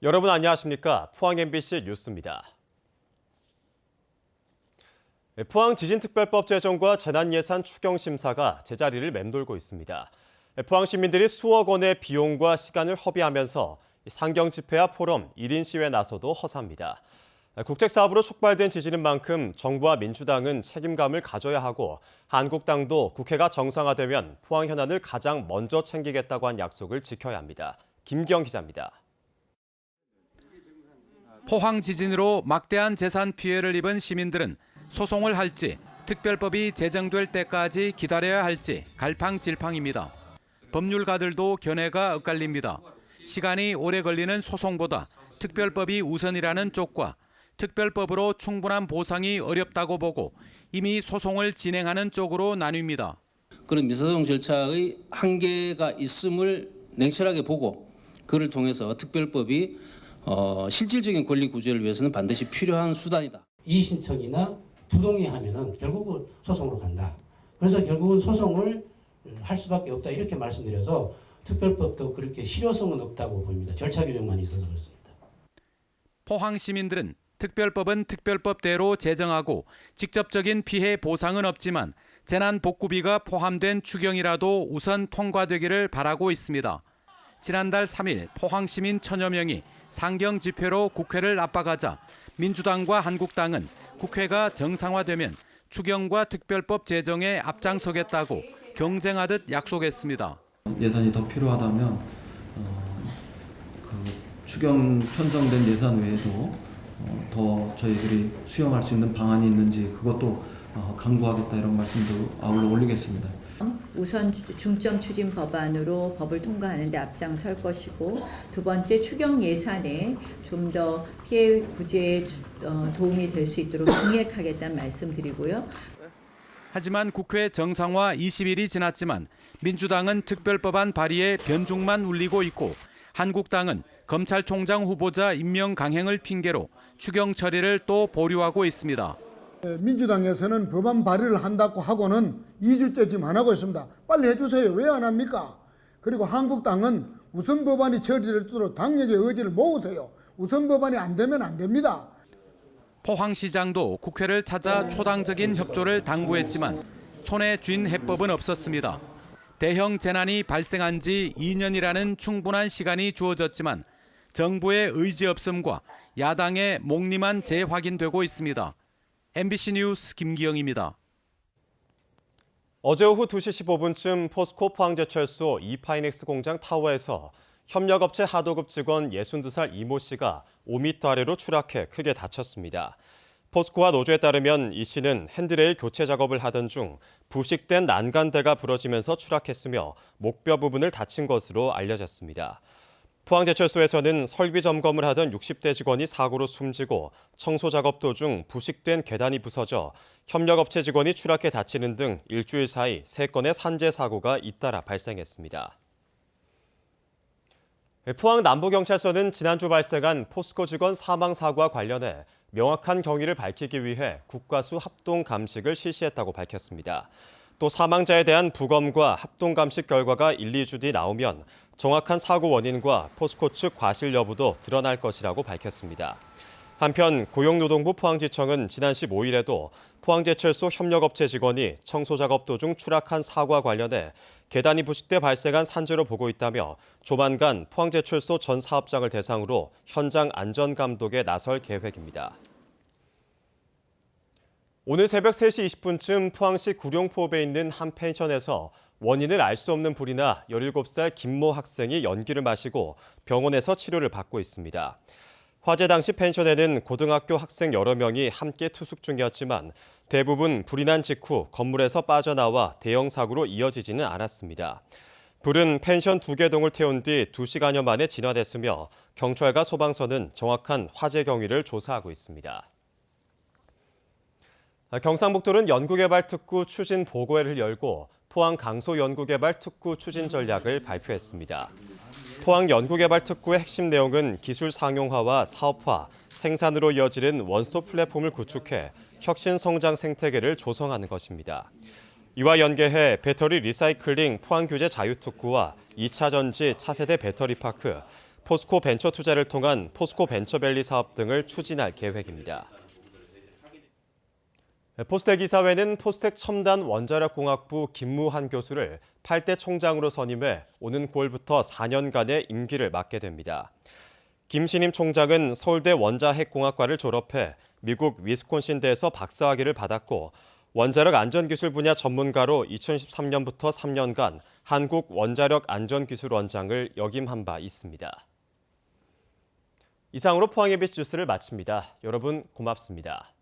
여러분 안녕하십니까? 포항 MBC 뉴스입니다. 포항 지진특별법 제정과 재난예산 추경심사가 제자리를 맴돌고 있습니다. 포항 시민들이 수억 원의 비용과 시간을 허비하면서 상경집회와 포럼, 1인 시위에 나서도 허사입니다. 국책사업으로 촉발된 지진인 만큼 정부와 민주당은 책임감을 가져야 하고 한국당도 국회가 정상화되면 포항 현안을 가장 먼저 챙기겠다고 한 약속을 지켜야 합니다. 김기영 기자입니다. 포항 지진으로 막대한 재산 피해를 입은 시민들은 소송을 할지 특별법이 제정될 때까지 기다려야 할지 갈팡질팡입니다. 법률가들도 견해가 엇갈립니다. 시간이 오래 걸리는 소송보다 특별법이 우선이라는 쪽과 특별법으로 충분한 보상이 어렵다고 보고 이미 소송을 진행하는 쪽으로 나뉩니다. 그런 민사소송 절차의 한계가 있음을 냉철하게 보고 그를 통해서 특별법이 실질적인 권리 구제를 위해서는 반드시 필요한 수단이다. 이의 신청이나 부동의하면은 결국은 소송으로 간다. 그래서 결국은 소송을 할 수밖에 없다 이렇게 말씀드려서 특별법도 그렇게 실효성은 없다고 보입니다. 절차 규정만 있어서 그렇습니다. 포항 시민들은 특별법은 특별법대로 제정하고 직접적인 피해 보상은 없지만 재난복구비가 포함된 추경이라도 우선 통과되기를 바라고 있습니다. 지난달 3일 포항 시민 1000여 명이 상경 집회로 국회를 압박하자 민주당과 한국당은 국회가 정상화되면 추경과 특별법 제정에 앞장서겠다고 경쟁하듯 약속했습니다. 예산이 더 필요하다면 추경 편성된 예산 외에도 더 저희들이 수용할 수 있는 방안이 있는지 그것도 강구하겠다 이런 말씀도 아울러 올리겠습니다. 우선 중점 추진 법안으로 법을 통과하는 데 앞장설 것이고 두 번째 추경 예산에 좀 더 피해 구제에 도움이 될 수 있도록 증액하겠다는 말씀드리고요. 하지만 국회 정상화 20일이 지났지만 민주당은 특별법안 발의에 변죽만 울리고 있고 한국당은 검찰총장 후보자 임명 강행을 핑계로 추경 처리를 또 보류하고 있습니다. 민주당에서는 법안 발의를 한다고 하고는 2주째 지금 안 하고 있습니다. 빨리 해주세요. 왜 안 합니까? 그리고 한국당은 우선 법안이 처리되도록 당력의 의지를 모으세요. 우선 법안이 안 되면 안 됩니다. 포항시장도 국회를 찾아 초당적인 협조를 당부했지만 손에 쥔 해법은 없었습니다. 대형 재난이 발생한 지 2년이라는 충분한 시간이 주어졌지만 정부의 의지 없음과 야당의 목림만 재확인되고 있습니다. MBC 뉴스 김기영입니다. 어제 오후 2시 15분쯤 포스코 포항제철소 이파이넥스 공장 타워에서 협력업체 하도급 직원 62살 이모 씨가 5m 아래로 추락해 크게 다쳤습니다. 포스코와 노조에 따르면 이 씨는 핸드레일 교체 작업을 하던 중 부식된 난간대가 부러지면서 추락했으며 목뼈 부분을 다친 것으로 알려졌습니다. 포항제철소에서는 설비 점검을 하던 60대 직원이 사고로 숨지고 청소 작업 도중 부식된 계단이 부서져 협력업체 직원이 추락해 다치는 등 일주일 사이 3건의 산재 사고가 잇따라 발생했습니다. 포항 남부경찰서는 지난주 발생한 포스코 직원 사망 사고와 관련해 명확한 경위를 밝히기 위해 국과수 합동 감식을 실시했다고 밝혔습니다. 또 사망자에 대한 부검과 합동 감식 결과가 1, 2주 뒤 나오면 정확한 사고 원인과 포스코 측 과실 여부도 드러날 것이라고 밝혔습니다. 한편 고용노동부 포항지청은 지난 15일에도 포항제철소 협력업체 직원이 청소작업 도중 추락한 사고와 관련해 계단이 부식돼 발생한 산재로 보고 있다며 조만간 포항제철소 전 사업장을 대상으로 현장 안전감독에 나설 계획입니다. 오늘 새벽 3시 20분쯤 포항시 구룡포읍에 있는 한 펜션에서 원인을 알 수 없는 불이 나 17살 김모 학생이 연기를 마시고 병원에서 치료를 받고 있습니다. 화재 당시 펜션에는 고등학교 학생 여러 명이 함께 투숙 중이었지만 대부분 불이 난 직후 건물에서 빠져나와 대형 사고로 이어지지는 않았습니다. 불은 펜션 2개 동을 태운 뒤 2시간여 만에 진화됐으며 경찰과 소방서는 정확한 화재 경위를 조사하고 있습니다. 경상북도는 연구개발특구 추진 보고회를 열고 포항 강소연구개발특구 추진 전략을 발표했습니다. 포항 연구개발특구의 핵심 내용은 기술 상용화와 사업화, 생산으로 이어지는 원스톱 플랫폼을 구축해 혁신 성장 생태계를 조성하는 것입니다. 이와 연계해 배터리 리사이클링 포항교제 자유특구와 2차 전지 차세대 배터리파크, 포스코 벤처 투자를 통한 포스코 벤처밸리 사업 등을 추진할 계획입니다. 포스텍 이사회는 포스텍 첨단 원자력공학부 김무한 교수를 8대 총장으로 선임해 오는 9월부터 4년간의 임기를 맡게 됩니다. 김 신임 총장은 서울대 원자핵공학과를 졸업해 미국 위스콘신대에서 박사학위를 받았고 원자력 안전기술 분야 전문가로 2013년부터 3년간 한국 원자력 안전기술원장을 역임한 바 있습니다. 이상으로 포항 EBS 뉴스를 마칩니다. 여러분 고맙습니다.